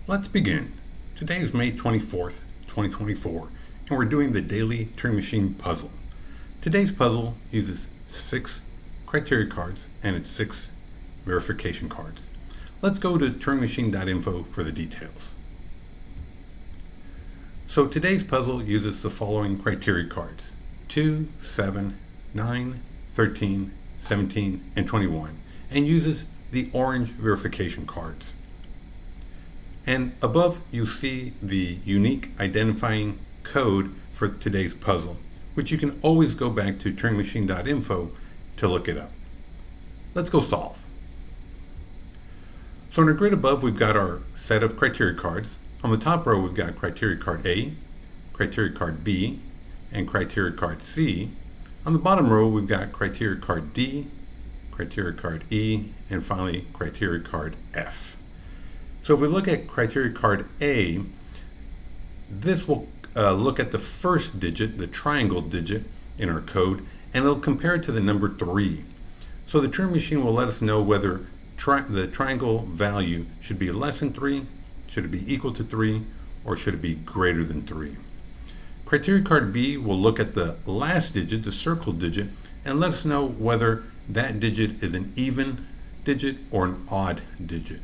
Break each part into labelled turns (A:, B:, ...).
A: Let's begin. Today is May 24th, 2024, and we're doing the Daily Turing Machine Puzzle. Today's puzzle uses 6 criteria cards and it's 6 verification cards. Let's go to turingmachine.info for the details. So today's puzzle uses the following criteria cards: 2, 7, 9, 13, 17, and 21, and uses the orange verification cards. And above you see the unique identifying code for today's puzzle, which you can always go back to turingmachine.info to look it up. Let's go solve. So in our grid above, we've got our set of criteria cards. On the top row, we've got criteria card A, criteria card B, and criteria card C. On the bottom row, we've got criteria card D, criteria card E, and finally criteria card F. So if we look at criteria card A, this will look at the first digit, the triangle digit in our code, and it'll compare it to the number 3. So the Turing machine will let us know whether the triangle value should be less than 3, should it be equal to 3, or should it be greater than 3. Criteria card B will look at the last digit, the circle digit, and let us know whether that digit is an even digit or an odd digit.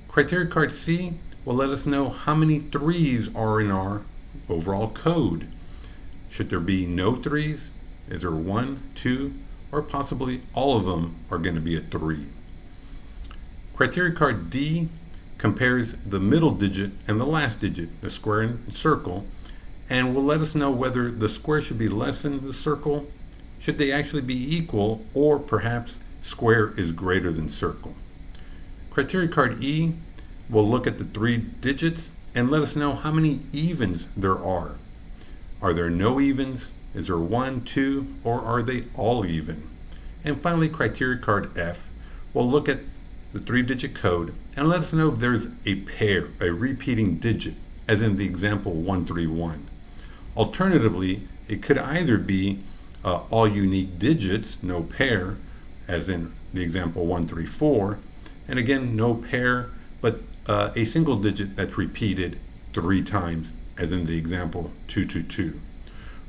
A: Criteria card C will let us know how many 3s are in our overall code. Should there be no 3s? Is there 1, 2, or possibly all of them are going to be a 3? Criteria card D compares the middle digit and the last digit, the square and circle, and will let us know whether the square should be less than the circle, should they actually be equal, or perhaps square is greater than circle. Criteria card E will look at the 3 digits and let us know how many evens there are. Are there no evens? Is there 1, 2, or are they all even? And finally, criteria card F will look at the 3-digit code and let us know if there's a pair, a repeating digit, as in the example 131. Alternatively, it could either be all unique digits, no pair, as in the example 134, and again, no pair, but a single digit that's repeated 3 times, as in the example 222.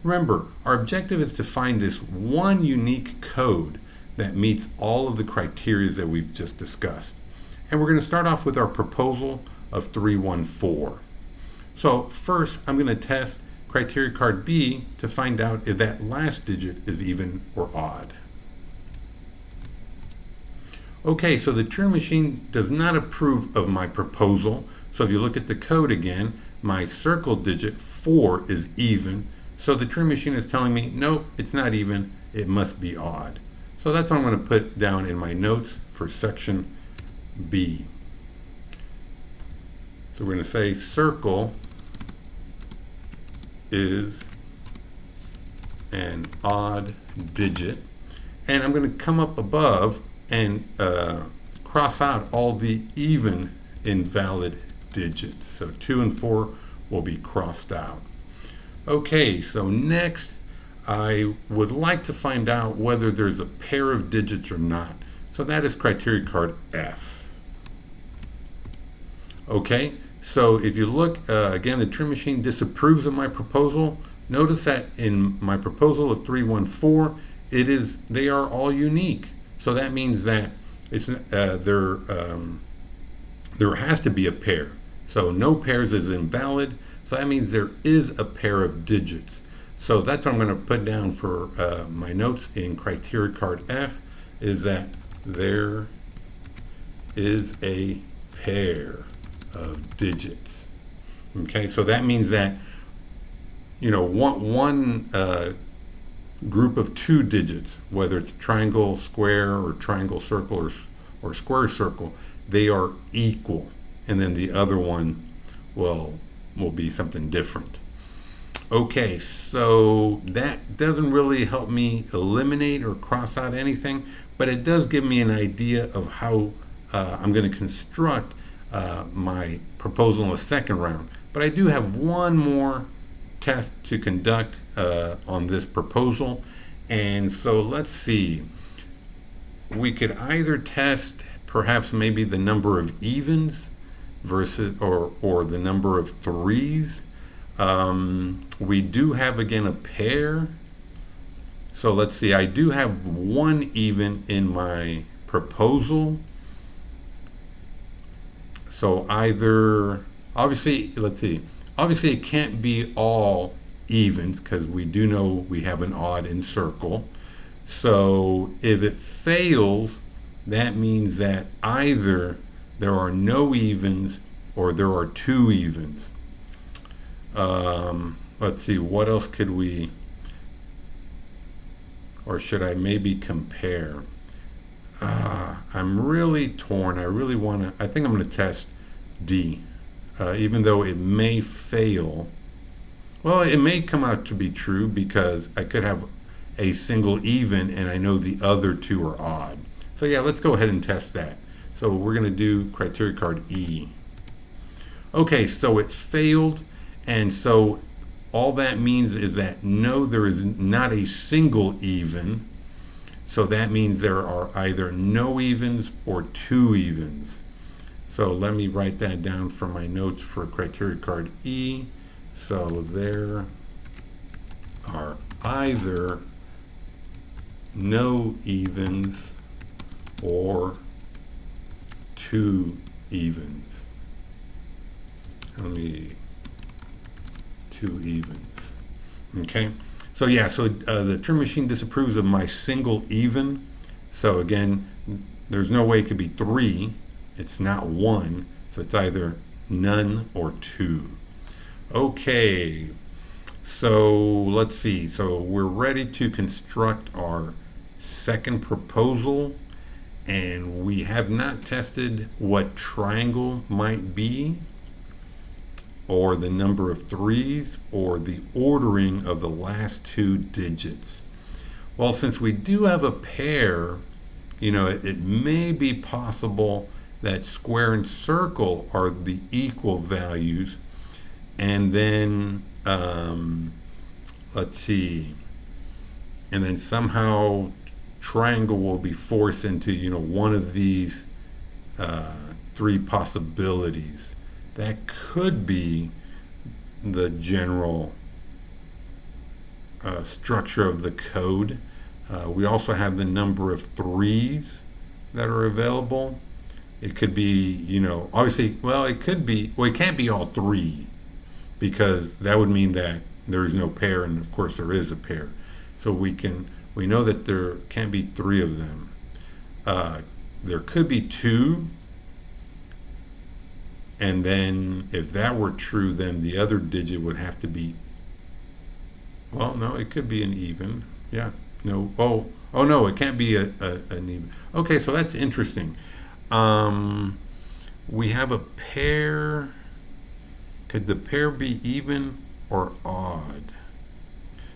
A: Remember, our objective is to find this one unique code that meets all of the criteria that we've just discussed. And we're going to start off with our proposal of 314. So first, I'm going to test criteria card B to find out if that last digit is even or odd. Okay, so the Turing machine does not approve of my proposal. So if you look at the code again, my circle digit 4 is even. So the Turing machine is telling me, no, it's not even, it must be odd. So that's what I'm going to put down in my notes for section B. So we're going to say circle is an odd digit. And I'm going to come up above and cross out all the even invalid digits. So 2 and 4 will be crossed out. Okay, so next I would like to find out whether there's a pair of digits or not. So that is criteria card F. Okay, so if you look, again, the Turing machine disapproves of my proposal. Notice that in my proposal of 314, they are all unique. So that means that there has to be a pair. So no pairs is invalid. So that means there is a pair of digits. So that's what I'm going to put down for my notes in criteria card F, is that there is a pair of digits. Okay, so that means that, you know, one group of 2 digits, whether it's triangle, square, or triangle, circle, or square, circle, they are equal. And then the other one will be something different. Okay, so that doesn't really help me eliminate or cross out anything, but it does give me an idea of how I'm going to construct my proposal in the second round. But I do have one more test to conduct on this proposal, and so let's see. We could either test perhaps maybe the number of evens versus or the number of threes. We do have again a pair. So let's see, I do have one even in my proposal. So either, obviously, let's see, obviously it can't be all evens because we do know we have an odd in circle. So if it fails, that means that either there are no evens or there are two evens. Let's see, what else could we, or should I maybe compare? I'm really torn. I really want to, I think I'm going to test D. Even though it may fail, well, it may come out to be true because I could have a single even and I know the other two are odd. So yeah, let's go ahead and test that. So we're going to do criteria card E. Okay, so it failed, and so all that means is that no, there is not a single even. So that means there are either no evens or two evens. So let me write that down for my notes for criteria card E. So there are either no evens or two evens. Two evens. Okay. So yeah, so the Turing machine disapproves of my single even. So again, there's no way it could be three. It's not one. So it's either none or two. Okay. So let's see. So we're ready to construct our second proposal. And we have not tested what triangle might be, or the number of threes, or the ordering of the last two digits. Well, since we do have a pair, it may be possible that square and circle are the equal values, and then let's see, and then somehow triangle will be forced into one of these three possibilities. That could be the general structure of the code. We also have the number of threes that are available. It could be, obviously, well, it can't be all three, because that would mean that there is no pair, and of course there is a pair. So we know that there can't be three of them. There could be two, and then if that were true, then the other digit would have to be, well, no, it could be an even. Yeah, no, oh no, it can't be an even. Okay, so that's interesting. We have a pair. Could the pair be even or odd?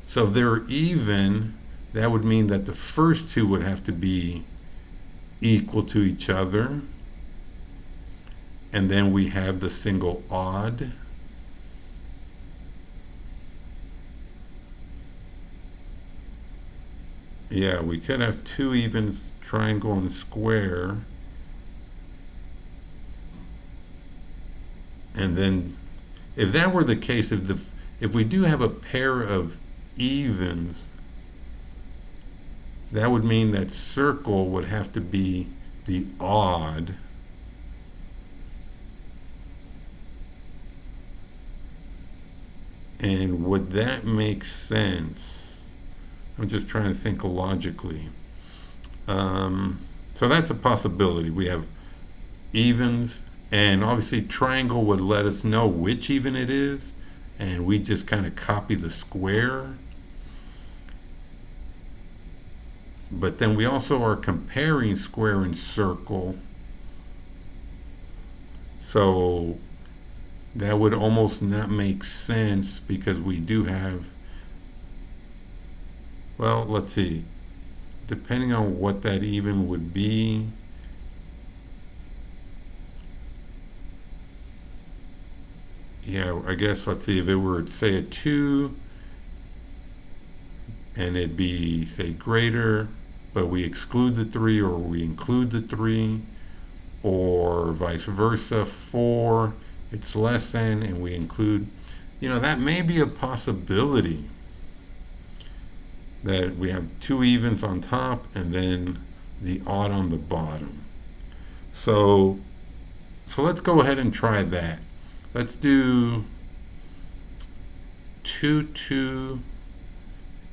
A: So if they're even, that would mean that the first two would have to be equal to each other. And then we have the single odd. Yeah, we could have two evens, triangle and square. And then if that were the case, if we do have a pair of evens, that would mean that circle would have to be the odd. And would that make sense? I'm just trying to think logically. So that's a possibility. We have evens, and obviously triangle would let us know which even it is, and we just kind of copy the square. But then we also are comparing square and circle. So that would almost not make sense, because we do have, well, let's see, depending on what that even would be. Yeah, I guess, let's see, if it were, say, a 2, and it'd be, say, greater, but we exclude the 3 or we include the 3. or vice versa, 4, it's less than, and we include, that may be a possibility that we have two evens on top and then the odd on the bottom. So let's go ahead and try that. Let's do 2, 2,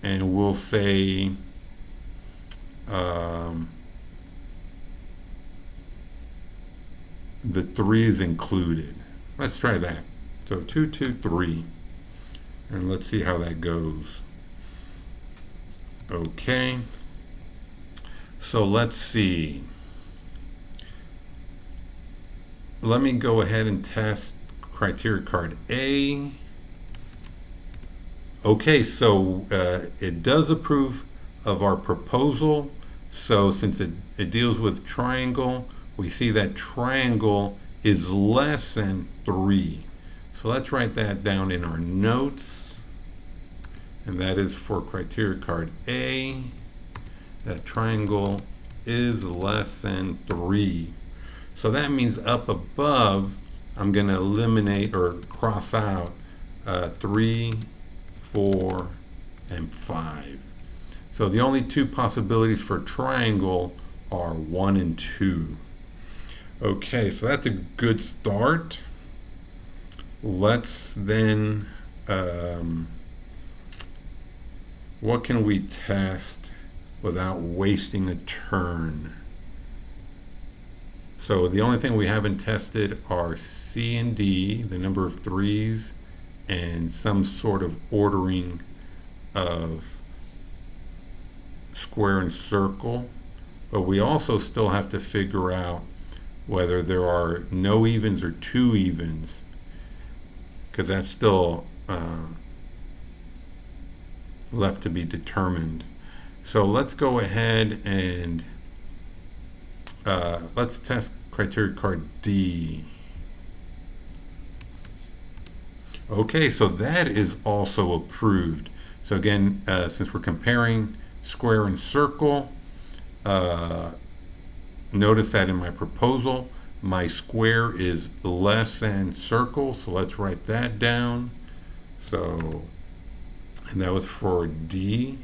A: and we'll say the 3 is included. Let's try that. So 2, 2, 3, and let's see how that goes. Okay, so let's see. Let me go ahead and test criteria card A. Okay, so it does approve of our proposal. So since it deals with triangle, we see that triangle is less than 3. So let's write that down in our notes. And that is for criteria card A, that triangle is less than 3. So that means up above, I'm going to eliminate or cross out 3, 4, and 5. So the only two possibilities for triangle are 1 and 2. Okay, so that's a good start. Let's then, what can we test without wasting a turn? So the only thing we haven't tested are C and D, the number of 3s, and some sort of ordering of square and circle. But we also still have to figure out whether there are no evens or 2 evens, because that's still left to be determined. So let's go ahead and let's test criteria card D. Okay, so that is also approved. So again, since we're comparing square and circle, notice that in my proposal, my square is less than circle, so let's write that down. So, and that was for D.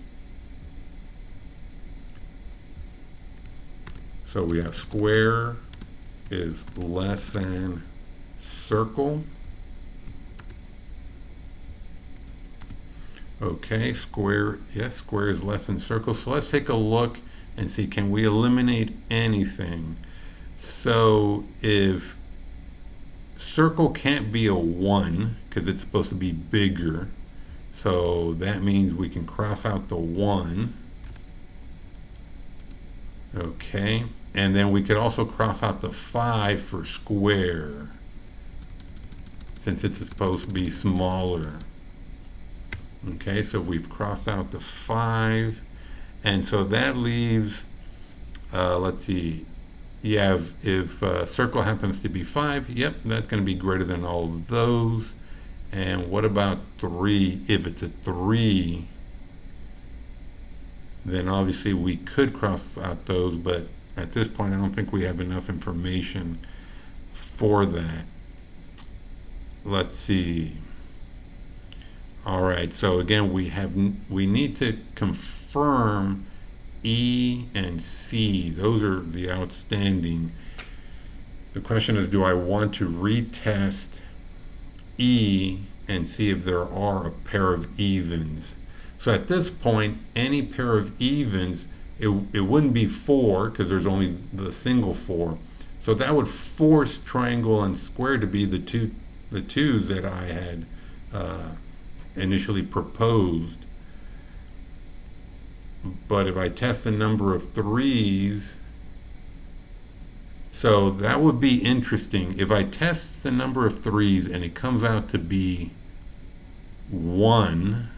A: So we have square is less than circle. Okay, square, yes, square is less than circle. So let's take a look and see, can we eliminate anything? So if circle can't be a 1 because it's supposed to be bigger, so that means we can cross out the 1. Okay, and then we could also cross out the 5 for square, since it's supposed to be smaller. Okay, so we've crossed out the 5, and so that leaves, let's see, yeah, if circle happens to be 5, yep, that's going to be greater than all of those. And what about 3? If it's a 3, then obviously we could cross out those, but at this point I don't think we have enough information for that. Let's see. All right, so again, we need to confirm E and C. Those are the outstanding. The question is, do I want to retest E and see if there are a pair of evens? So at this point, any pair of evens, it wouldn't be 4 because there's only the single 4. So that would force triangle and square to be the twos that I had initially proposed. But if I test the number of 3s, so that would be interesting. If I test the number of 3s and it comes out to be 1,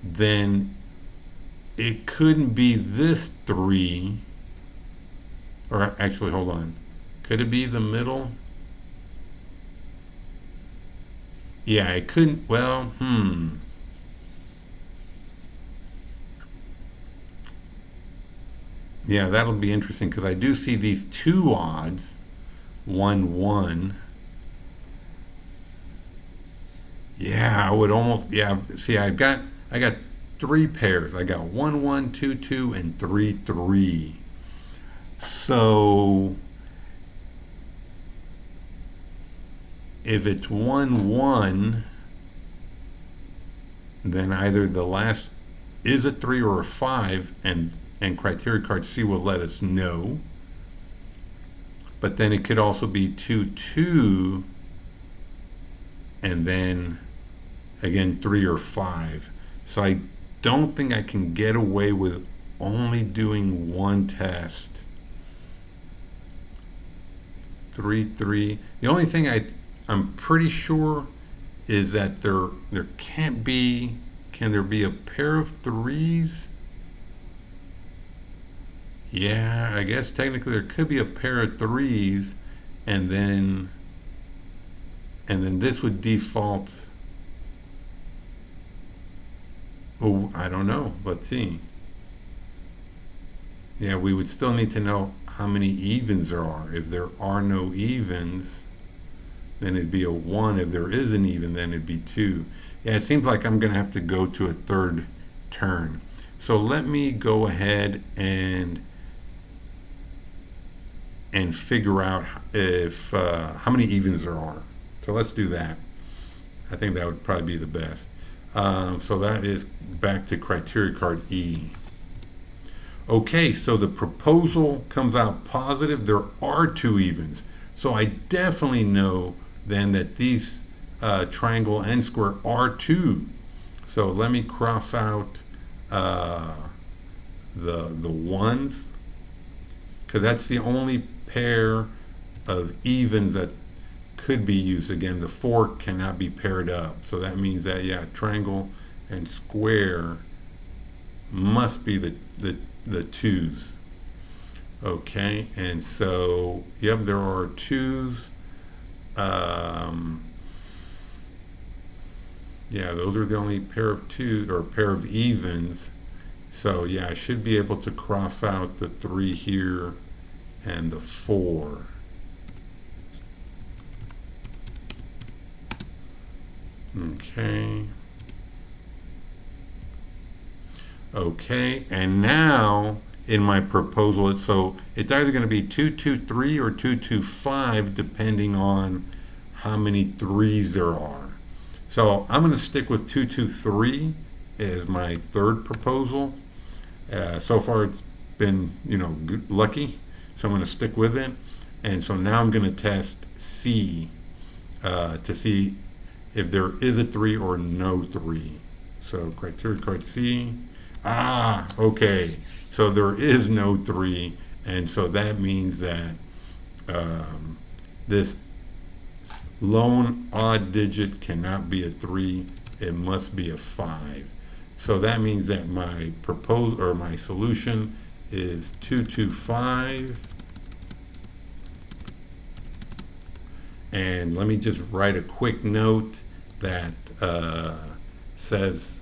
A: then it couldn't be this 3, or actually, hold on. Could it be the middle? Yeah, it couldn't, well, Yeah, that'll be interesting because I do see these two odds, 1, 1. Yeah, I would almost, yeah, see, I got three pairs. I got 1, 1, 2, 2, and 3, 3. So if it's 1, 1, then either the last is a 3 or a 5, and criteria card C will let us know. But then it could also be 2, 2, and then again 3 or 5. So I don't think I can get away with only doing one test. 3, 3. The only thing I'm pretty sure is that there can't be, can there be a pair of 3s? Yeah, I guess technically there could be a pair of 3s, and then this would default. Oh, I don't know. Let's see. Yeah, we would still need to know how many evens there are. If there are no evens, then it'd be a 1. If there is an even, then it'd be 2. Yeah, it seems like I'm going to have to go to a third turn. So let me go ahead and figure out if how many evens there are. So let's do that. I think that would probably be the best. So that is back to criteria card E. Okay, so the proposal comes out positive. There are 2 evens. So I definitely know then that these triangle and square are 2. So let me cross out the ones, because that's the only pair of evens that could be used. Again, the 4 cannot be paired up. So that means that, yeah, triangle and square must be the 2s. Okay, and so, yep, there are 2s. Yeah, those are the only pair of 2 or pair of evens. So yeah, I should be able to cross out the 3 here and the 4. Okay. Okay, and now in my proposal, so it's either going to be 2, 2, 3 or 2, 2, 5, depending on how many 3s there are. So I'm going to stick with 2, 2, 3 as my third proposal. So far it's been, lucky, so I'm going to stick with it. And so now I'm going to test C to see if there is a 3 or no 3. So criteria card C. Okay. So there is no 3, and so that means that this lone odd digit cannot be a 3. It must be a 5. So that means that my my solution is 2, 2, 5. And let me just write a quick note that says,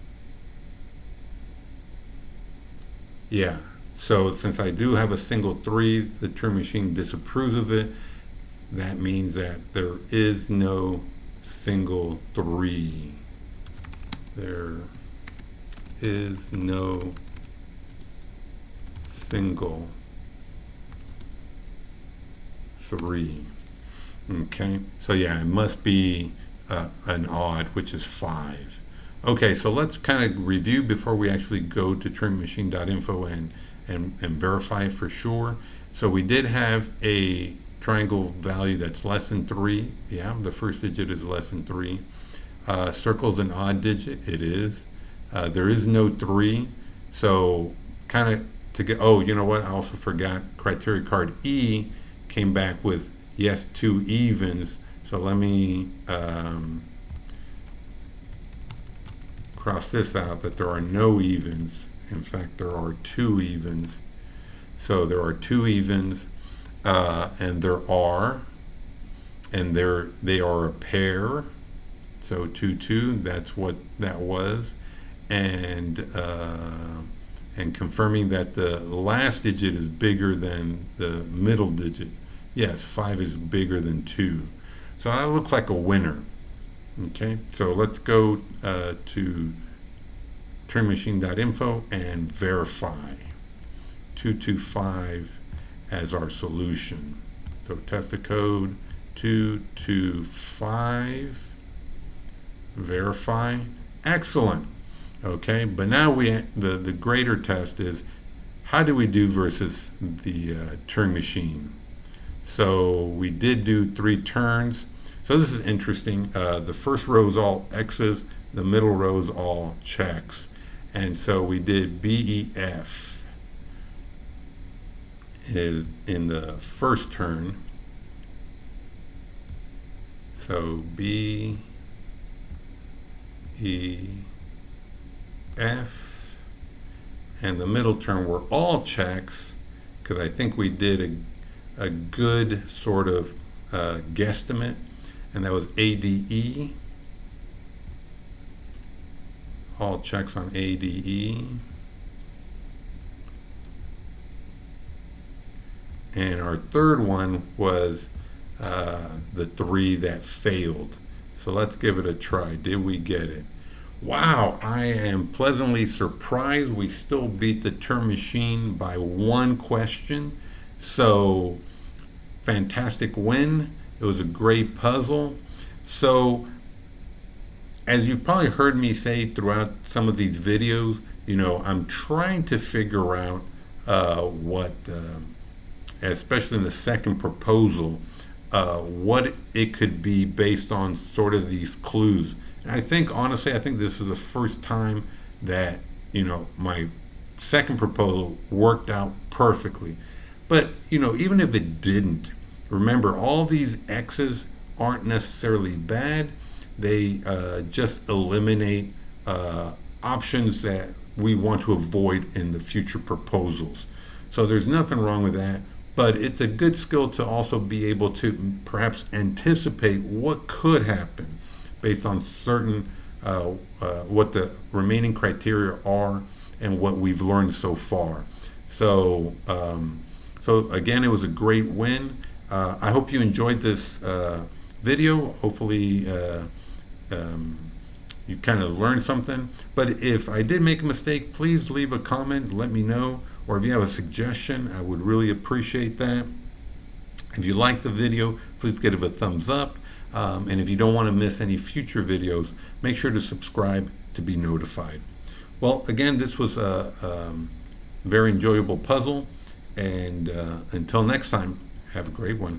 A: yeah, so since I do have a single 3, the Turing machine disapproves of it. That means that there is no single 3. There is no single 3. Okay, so yeah, it must be an odd, which is 5. Okay, so let's kind of review before we actually go to turingmachine.info and verify for sure. So we did have a triangle value that's less than 3. Yeah, the first digit is less than 3. Circle's an odd digit. It is. There is no 3. So kind of to get, oh, you know what? I also forgot criteria card E came back with, yes, 2 evens. So let me cross this out, that there are no evens. In fact, there are 2 evens. So there are 2 evens, and they are a pair. So 2, 2, that's what that was. And and confirming that the last digit is bigger than the middle digit. Yes, 5 is bigger than 2. So that looks like a winner. Okay, so let's go to turingmachine.info and verify 225 as our solution. So test the code 225, verify. Excellent. Okay, but now the greater test is how do we do versus the Turing machine. So we did do 3 turns. So this is interesting. The first row is all X's, the middle row is all checks. And so we did BEF is in the first turn. So BEF, and the middle turn were all checks, because I think we did a good sort of guesstimate, and that was ADE. All checks on ADE. And our third one was the 3 that failed. So let's give it a try. Did we get it? Wow, I am pleasantly surprised. We still beat the Turing machine by 1 question. So fantastic win. It was a great puzzle. So as you've probably heard me say throughout some of these videos, I'm trying to figure out what, especially in the second proposal, what it could be based on sort of these clues. And I think, honestly, this is the first time that, my second proposal worked out perfectly. But, even if it didn't, remember, all these X's aren't necessarily bad. They just eliminate options that we want to avoid in the future proposals. So there's nothing wrong with that. But it's a good skill to also be able to perhaps anticipate what could happen based on certain, what the remaining criteria are and what we've learned so far. So, so again, it was a great win. I hope you enjoyed this video. Hopefully you kind of learned something. But if I did make a mistake, please leave a comment, let me know. Or if you have a suggestion, I would really appreciate that. If you like the video, please give it a thumbs up. And if you don't want to miss any future videos, make sure to subscribe to be notified. Well, again, this was a very enjoyable puzzle. And until next time, have a great one.